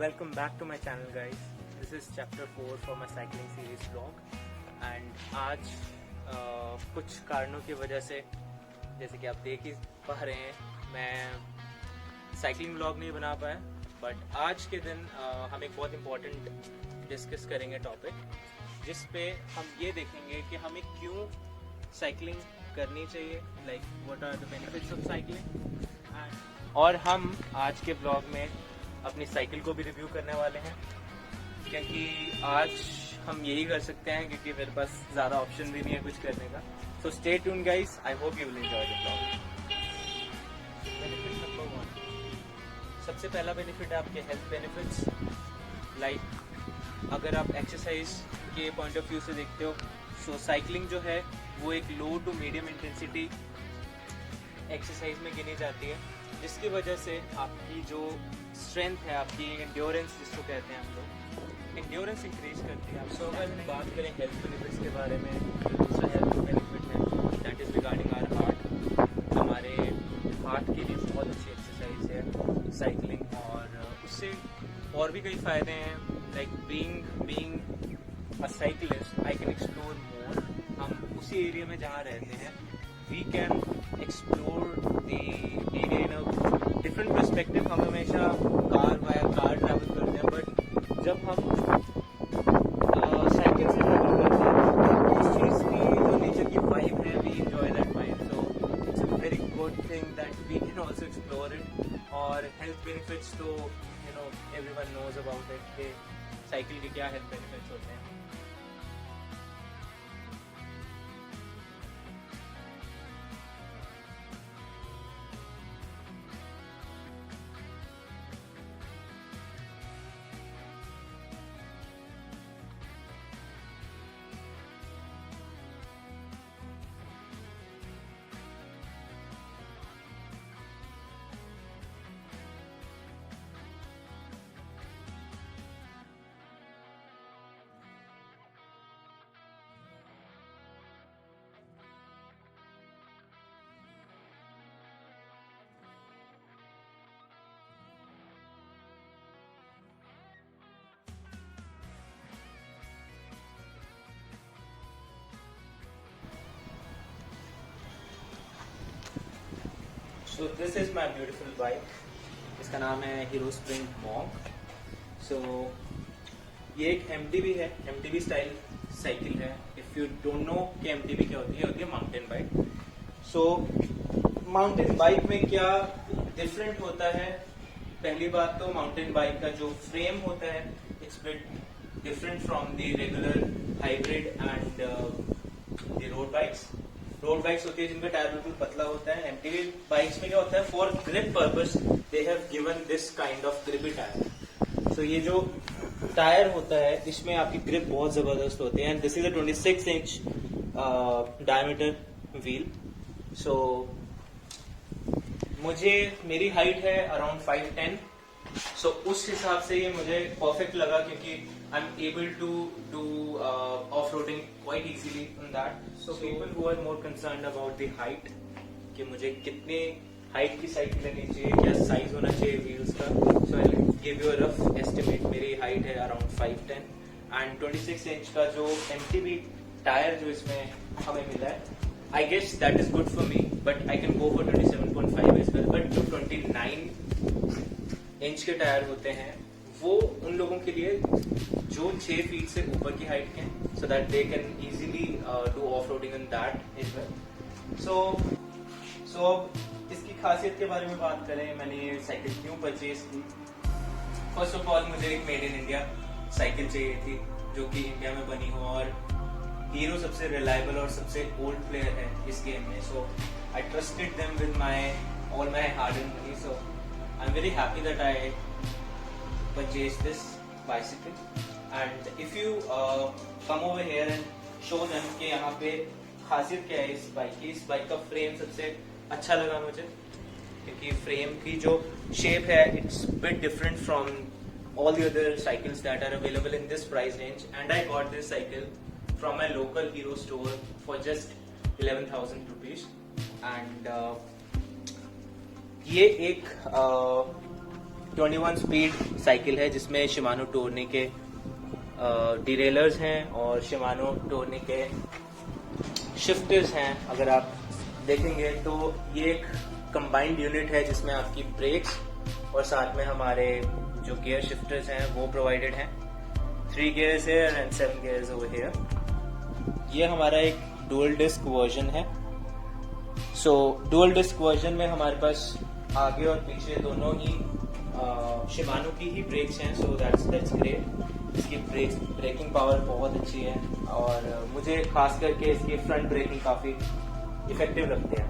Welcome back to my channel, guys. This is chapter 4 for my cycling series vlog. And आज कुछ कारणों की वजह से, जैसे कि आप देख ही पा रहे हैं, मैं साइकिलिंग व्लॉग नहीं बना पाया. बट आज के दिन हम एक बहुत इम्पोर्टेंट डिस्कस करेंगे टॉपिक, जिस पे हम ये देखेंगे कि हमें क्यों साइकिलिंग करनी चाहिए, like what are the benefits of cycling. और हम आज के ब्लॉग में अपनी साइकिल को भी रिव्यू करने वाले हैं, क्योंकि आज हम यही कर सकते हैं क्योंकि मेरे पास ज़्यादा ऑप्शन भी नहीं है कुछ करने का. So stay tune guys, I hope you will enjoy the blog. Benefit number 1, सबसे पहला बेनिफिट है आपके हेल्थ बेनिफिट्स. लाइक अगर आप एक्सरसाइज के पॉइंट ऑफ व्यू से देखते हो, सो साइकिलिंग जो है वो एक लो टू मीडियम इंटेंसिटी एक्सरसाइज में गिनी जाती है, जिसकी वजह से आपकी जो स्ट्रेंथ है, आपकी एंड्योरेंस जिसको कहते हैं हम लोग, एंड्योरेंस इंक्रीज करती है. सो अगर हम बात करें हेल्थ बेनिफिट्स के बारे में, दूसरा हेल्थ बेनिफिट है that is regarding our heart. हमारे हार्ट के लिए बहुत अच्छी एक्सरसाइज है साइकिलिंग, और उससे और भी कई फ़ायदे हैं. Like being a cyclist I can explore more. हम उसी एरिया में जहाँ रहते हैं we can explore the area in a different perspective. हम हमेशा कार ट्रैवल करते हैं, बट जब हम साइकिल से ट्रैवल करते हैं उस चीज़ की जो नेचर की वाइब है, we enjoy that vibe. So it's a very good thing that we can also explore it. और हेल्थ बेनिफिट्स तो एवरीवन नोज अबाउट इट कि साइकिल के क्या हेल्थ बेनिफिट्स होते हैं. So this is my beautiful bike. इसका नाम है हीरो स्प्रिंग मॉन्क. सो ये एक MTB है, MTB स्टाइल साइकिल है. इफ़ यू डोंट नो कि MTB क्या होती है माउंटेन बाइक. सो माउंटेन बाइक में क्या डिफरेंट होता है? पहली बात तो माउंटेन बाइक का जो फ्रेम होता है it's bit different from the regular hybrid and the road bikes. Road bikes होती है जिनका टायर बिल्कुल पतला होता है. MTB बाइक्स में क्या होता है, for grip purpose they have given this kind of grippy tyre. So ये जो टायर होता है इसमें आपकी ग्रिप बहुत जबरदस्त होती है. And this is a 26 inch diameter wheel. So मेरी हाइट है अराउंड 5'10". सो उस हिसाब से ये मुझे परफेक्ट लगा, क्योंकि I am able to do off-roading quite easily on that. So people who are more concerned about the height, कि मुझे कितने हाइट की साइकिल लेनी चाहिए, क्या साइज होना चाहिए व्हील्स का, so I will give you a rough estimate. मेरी हाइट है अराउंड 5'10" एंड 26 इंच का जो MTB टायर जो इसमें हमें मिला है, I guess that is good for me. But I can go for 27.5 as well. But जो 29 इंच के टायर होते हैं वो उन लोगों के लिए जो 6 फीट से ऊपर की हाइट के हैं, so that they can easily do off roading in that as well. So इसकी खासियत के बारे में बात करें, मैंने ये साइकिल क्यों परचेज की. फर्स्ट ऑफ ऑल मुझे एक मेड इन इंडिया साइकिल चाहिए थी जो कि इंडिया में बनी हो, और हीरो सबसे रिलायबल और सबसे ओल्ड प्लेयर है इस गेम में. So I trusted them with all my hard and money. So I'm very happy that I purchased this bicycle. And if you come over here and show them कि यहाँ पे खासियत क्या है इस बाइक की. इस बाइक का फ्रेम सबसे अच्छा लगा मुझे, क्योंकि फ्रेम की जो शेप है it's bit different from all the other cycles that are available in this price range. And I got this cycle from my local Hero store for just 11,000 rupees. And ये एक 21 speed cycle है जिसमें Shimano Tourney के डिरेलर्स हैं और Shimano Tourney के shifters हैं। अगर आप देखेंगे तो ये एक कंबाइंड यूनिट है जिसमें आपकी ब्रेक्स और साथ में हमारे जो गियर शिफ्टर्स हैं वो प्रोवाइडेड हैं। 3 गियर्स है एंड 7 गियर्स ओवर हियर। ये हमारा एक डुअल डिस्क वर्जन है। सो डुअल डिस्क वर्जन में हमारे पास आगे और पीछे दोनों ही शिमानो की ही ब्रेक्स हैं। So that's great. इसकी ब्रेकिंग पावर बहुत अच्छी है और मुझे खास करके इसकी फ्रंट ब्रेकिंग काफ़ी इफेक्टिव लगते हैं।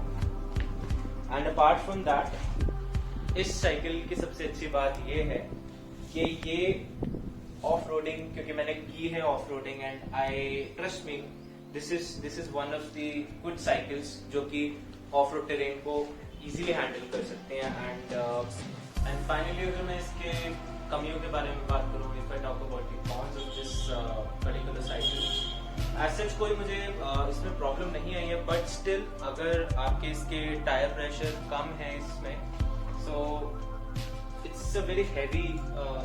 एंड अपार्ट फ्रॉम दैट इस साइकिल की सबसे अच्छी बात ये है कि ये ऑफ रोडिंग, क्योंकि मैंने की है off roading and I trust me this is one of the good cycles जो कि ऑफ रोड टेरेन को इजीली हैंडल कर सकते हैं। एंड फाइनली अगर मैं इसके कमियों के बारे में बात करूँ, if I talk about the cons of this particular cycle, as such कोई मुझे इसमें प्रॉब्लम नहीं आई है, बट स्टिल अगर आपके इसके टायर प्रेशर कम है इसमें, so it's a very heavy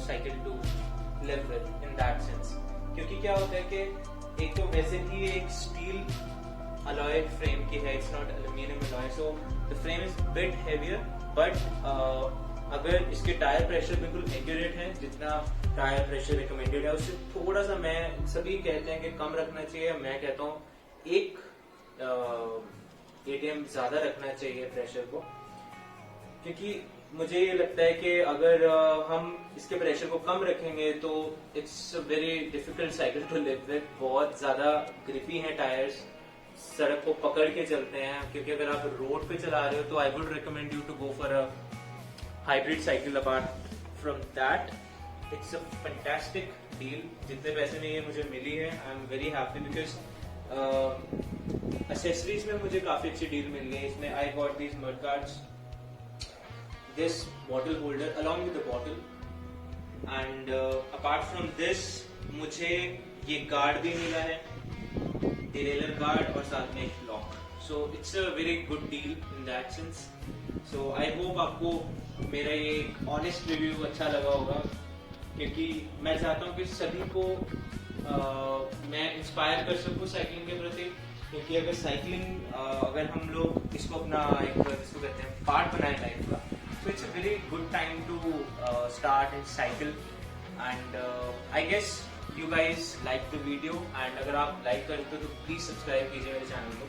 cycle to live with in that sense. क्योंकि क्या होता है कि एक तो वैसे ही एक स्टील अलॉय फ्रेम की है, it's not aluminium alloy, so the frame is bit heavier, but अगर इसके टायर प्रेशर बिल्कुल एक्यूरेट है, जितना टायर प्रेशर रिकमेंडेड है उससे थोड़ा सा, मैं सभी कहते हैं कि कम रखना चाहिए, मैं कहता हूँ 1 ATM ज्यादा रखना चाहिए प्रेशर को। क्योंकि मुझे ये लगता है कि अगर हम इसके प्रेशर को कम रखेंगे तो it's a very difficult cycle to live with. बहुत ज्यादा ग्रिपी हैं टायर्स, सड़क को पकड़ के चलते हैं। क्योंकि अगर आप रोड पे चला रहे हो तो I would recommend you to go for a hybrid cycle. Apart from that it's a fantastic deal. जितने पैसे में ये मुझे मिली है, I am very happy because accessories में मुझे काफी अच्छी डील मिल गई। इसमें I got these mudguards, this bottle holder along with the bottle, and apart from this मुझे ये गार्ड भी मिला है, डिरेलर गार्ड और साथ में एक lock. So it's a very good deal in that sense. So I hope आपको मेरा ये ऑनेस्ट रिव्यू अच्छा लगा होगा, क्योंकि मैं चाहता हूँ कि सभी को मैं इंस्पायर कर सकूँ साइकिलिंग के प्रति। क्योंकि अगर साइकिलिंग अगर हम लोग इसको अपना एक जिसको कहते हैं पार्ट बनाए लाइफ का, so it's a very good time to start and cycle, and I guess you guys like the video, and अगर आप like करते हो तो please subscribe कीजिए मेरे चैनल को।